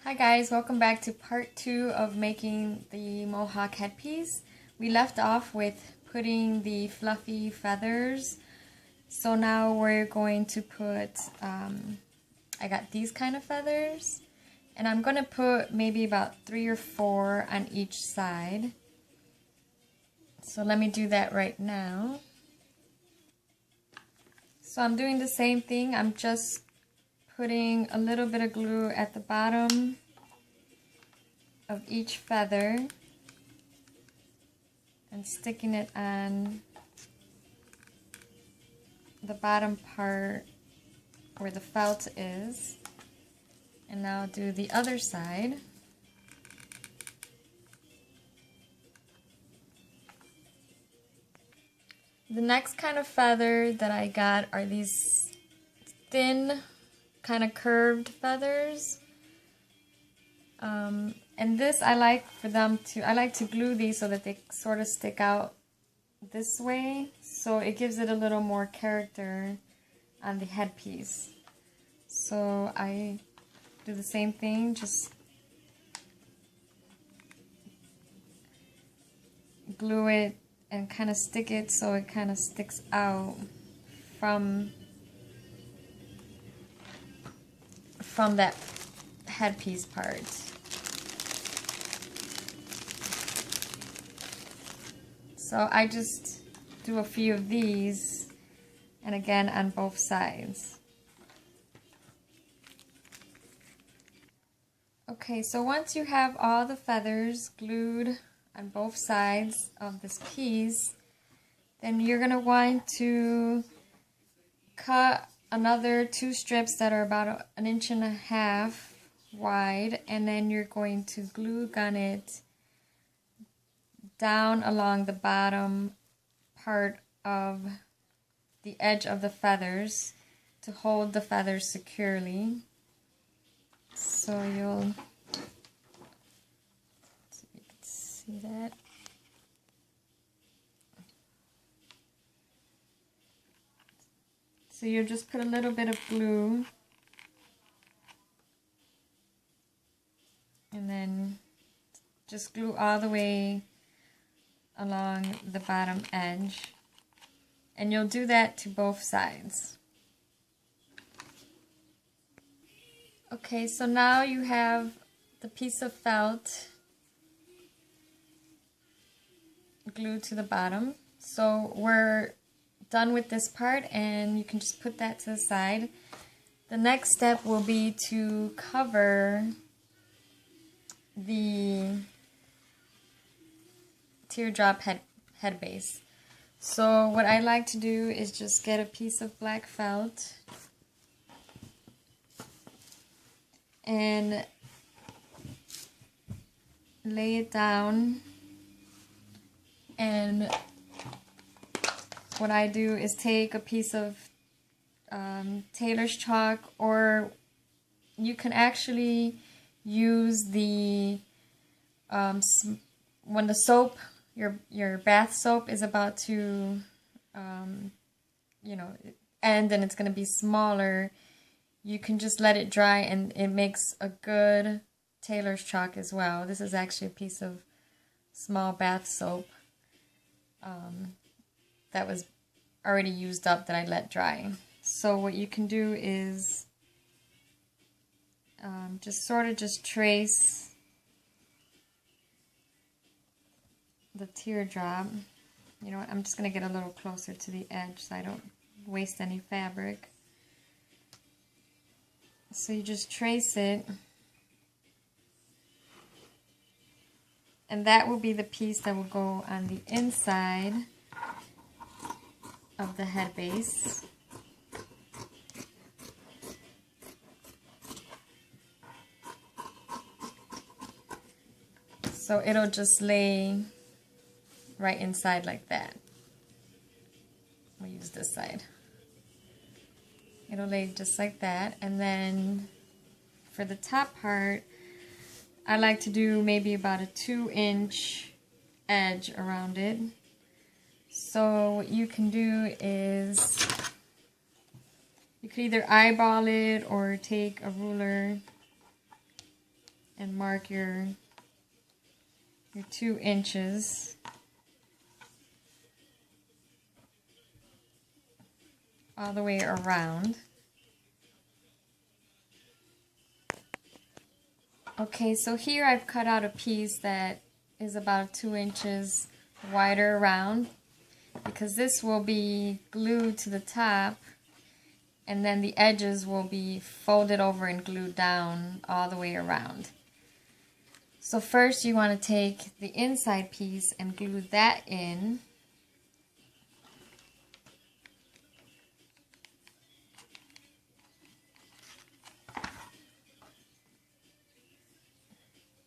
Hi guys, welcome back to part 2 of making the Mohawk headpiece. We left off with putting the fluffy feathers. So now we're going to put, I got these kind of feathers. And I'm going to put maybe about 3 or 4 on each side. So let me do that right now. So I'm doing the same thing. I'm just putting a little bit of glue at the bottom of each feather and sticking it on the bottom part where the felt is. And now I'll do the other side. The next kind of feather that I got are these thin, kind of curved feathers. And this I like to glue these so that they sort of stick out this way. So it gives it a little more character on the headpiece. So I do the same thing, just glue it and kind of stick it so it kind of sticks out from that headpiece part. So I just do a few of these, and again on both sides. Okay, so once you have all the feathers glued on both sides of this piece, then you're going to want to cut another 2 strips that are about 1.5 inches wide, and then you're going to glue gun it down along the bottom part of the edge of the feathers to hold the feathers securely. So you'll see if you can see that. So you just put a little bit of glue and then just glue all the way along the bottom edge, and you'll do that to both sides. Okay, so now you have the piece of felt glued to the bottom. So we're done with this part, and you can just put that to the side. The next step will be to cover the teardrop head base. So what I like to do is just get a piece of black felt and lay it down, and what I do is take a piece of tailor's chalk, or you can actually use the when the soap, your bath soap is about to end and it's going to be smaller, you can just let it dry and it makes a good tailor's chalk as well. This is actually a piece of small bath soap that was already used up that I let dry. So what you can do is just trace the teardrop. You know what, I'm just going to get a little closer to the edge so I don't waste any fabric. So you just trace it, and that will be the piece that will go on the inside of the head base. So it'll just lay right inside like that. We'll use this side. It'll lay just like that, and then for the top part, I like to do maybe about a 2-inch edge around it. So what you can do is you could either eyeball it or take a ruler and mark your 2 inches all the way around. Okay, so here I've cut out a piece that is about 2 inches wider around, because this will be glued to the top, and then the edges will be folded over and glued down all the way around. So first you want to take the inside piece and glue that in.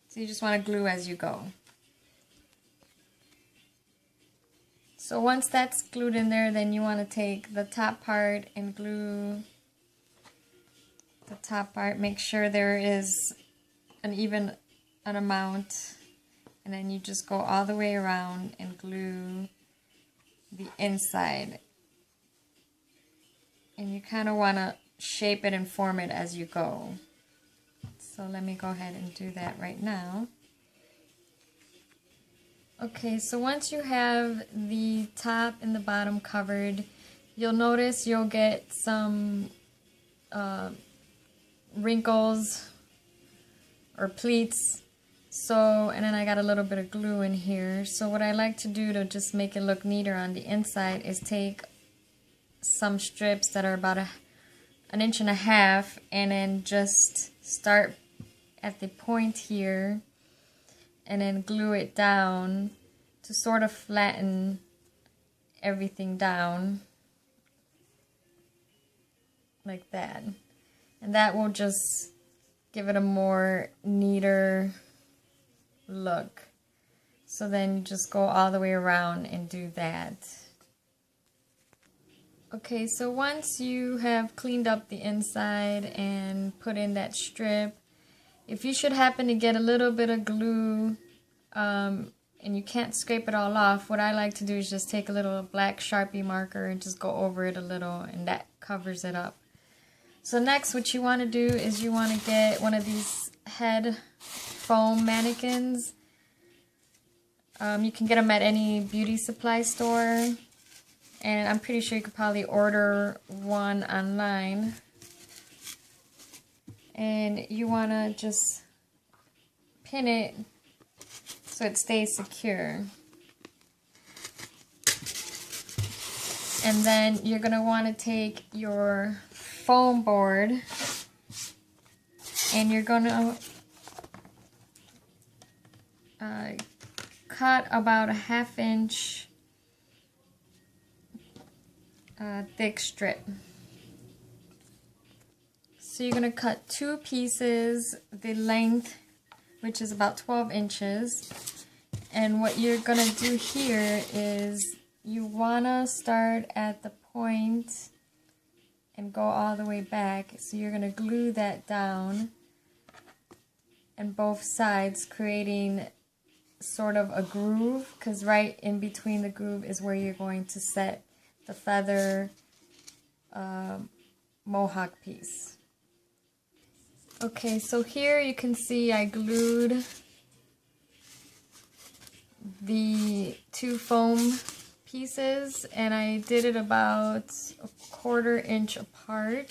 So you just want to glue as you go. So once that's glued in there, then you want to take the top part and glue the top part. Make sure there is an amount, and then you just go all the way around and glue the inside. And you kind of want to shape it and form it as you go. So let me go ahead and do that right now. Okay, so once you have the top and the bottom covered, you'll notice you'll get some wrinkles or pleats. And then I got a little bit of glue in here. So what I like to do to just make it look neater on the inside is take some strips that are about 1.5 inches, and then just start at the point here and then glue it down to sort of flatten everything down like that. And that will just give it a more neater look. So then you just go all the way around and do that. Okay, so once you have cleaned up the inside and put in that strip, if you should happen to get a little bit of glue and you can't scrape it all off, what I like to do is just take a little black Sharpie marker and just go over it a little, and that covers it up. So next what you want to do is you want to get one of these head foam mannequins. You can get them at any beauty supply store, and I'm pretty sure you could probably order one online. And you want to just pin it so it stays secure. And then you're going to want to take your foam board and you're going to cut about a 1/2 inch thick strip. So you're going to cut 2 pieces, the length, which is about 12 inches. And what you're going to do here is you want to start at the point and go all the way back. So you're going to glue that down on both sides, creating sort of a groove, because right in between the groove is where you're going to set the feather Mohawk piece. Okay, so here you can see I glued the 2 foam pieces, and I did it about 1/4 inch apart.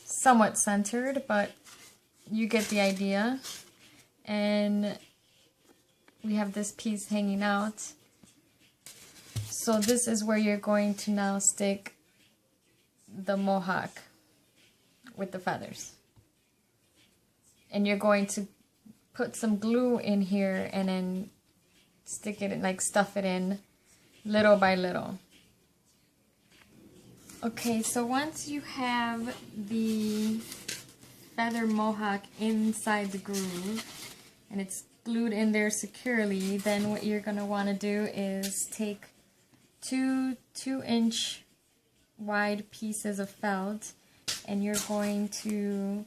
Somewhat centered, but you get the idea. And we have this piece hanging out. So this is where you're going to now stick the mohawk with the feathers. And you're going to put some glue in here and then stick it in, like stuff it in little by little. Okay, so once you have the feather mohawk inside the groove and it's glued in there securely, then what you're going to want to do is take 2 2-inch wide pieces of felt, and you're going to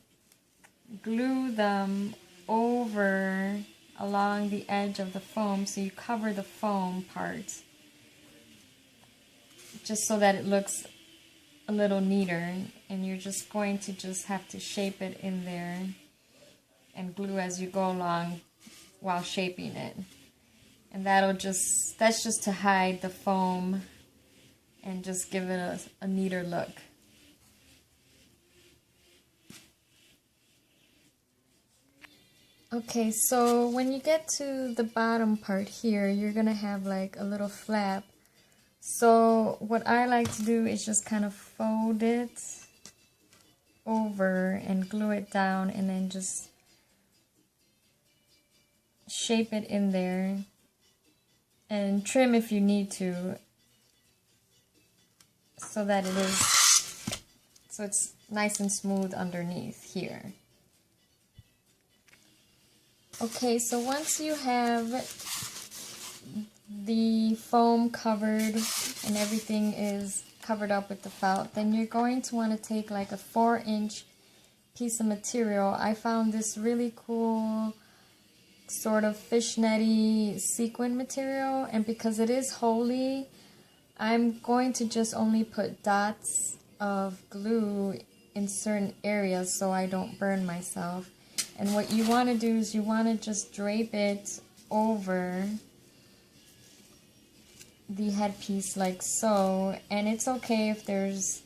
glue them over along the edge of the foam, so you cover the foam part just so that it looks a little neater. and you're just going to have to shape it in there and glue as you go along while shaping it. And that's just to hide the foam and just give it a neater look. Okay, so when you get to the bottom part here, you're gonna have like a little flap. So what I like to do is just kind of fold it over and glue it down, and then just shape it in there and trim if you need to, so that it's nice and smooth underneath here. Okay, so once you have the foam covered and everything is covered up with the felt, then you're going to want to take like a 4-inch piece of material. I found this really cool sort of fishnetty sequin material, and because it is holey, I'm going to just only put dots of glue in certain areas so I don't burn myself. And what you want to do is you want to just drape it over the headpiece like so, and it's okay if there's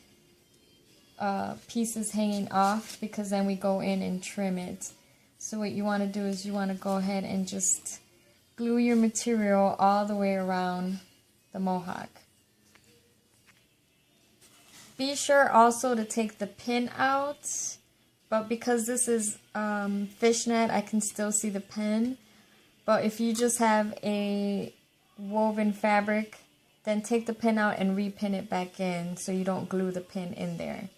pieces hanging off, because then we go in and trim it. So what you want to do is you want to go ahead and just glue your material all the way around the mohawk. Be sure also to take the pin out, but because this is fishnet, I can still see the pin. But if you just have a woven fabric, then take the pin out and repin it back in so you don't glue the pin in there.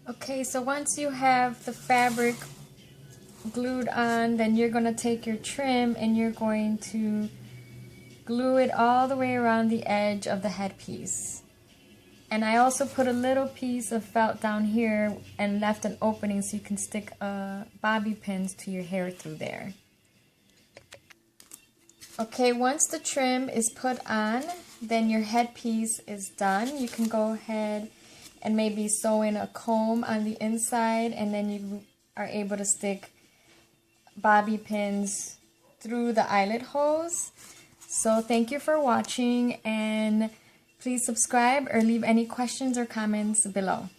Okay, so once you have the fabric glued on, then you're going to take your trim and you're going to glue it all the way around the edge of the headpiece. And I also put a little piece of felt down here and left an opening so you can stick bobby pins to your hair through there. Okay, once the trim is put on, then your headpiece is done. You can go ahead and maybe sew in a comb on the inside, and then you are able to stick bobby pins through the eyelet holes. So thank you for watching, and please subscribe or leave any questions or comments below.